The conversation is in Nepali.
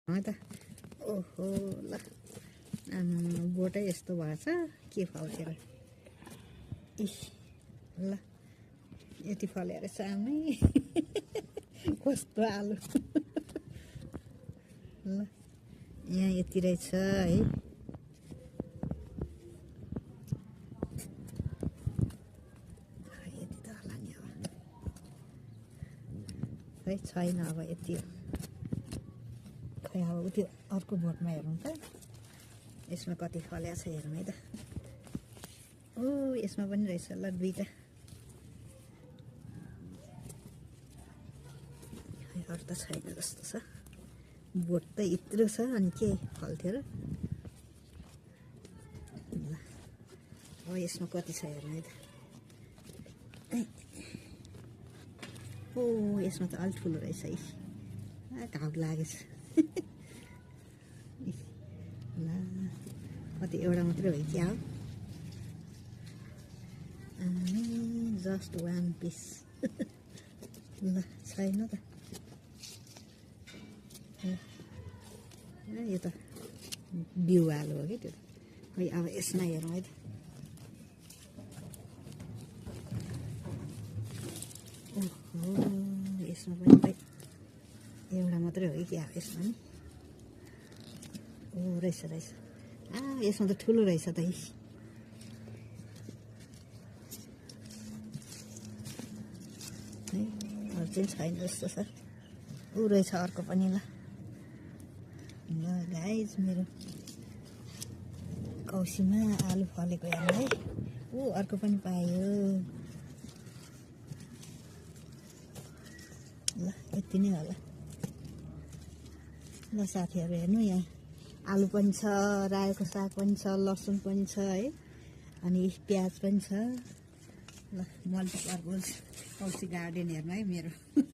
त ओहो ल बोटै यस्तो भएछ के फल्थ्यो र इस ल यति फल्यो रहेछ आमै कस्तो आलु ल यहाँ यति रहेछ है यति त होला नि अब खै छैन अब यति हो खै अब त्यो अर्को बोटमा हेरौँ त यसमा कति फलेको छ हेरौँ है त ओ यसमा पनि रहेछ ल दुईटा खै अरू त छैन जस्तो छ बोट त यत्रो छ अनि के फल्थ्यो र ल अब यसमा कति छ हेरौँ है त ओ यसमा त अलि ठुलो रहेछ है घाउ लागेछ ल कति एउटा मात्रै हो क्या हो जस्ट वान पिस ल छैन त यो त बिउ आलु हो कि त्यो खै अब यसमा हेरौँ है त ओहो यसमा पनि खै एउटा मात्रै हो कि क्या यसमा नि ओ रहेछ रहेछ यसमा त ठुलो रहेछ त है अरू चाहिँ छैन जस्तो छ ऊ रहेछ अर्को पनि ल गाइज मेरो कौसीमा आलु फलेको हेर्नु है ऊ अर्को पनि पायो ल यति नै होला ल साथीहरू हेर्नु यहाँ आलु पनि छ रायोको साग पनि छ लसुन पनि छ है अनि प्याज पनि छ ल मल्टिपर्पज कौसी गार्डन हेर्नु है मेरो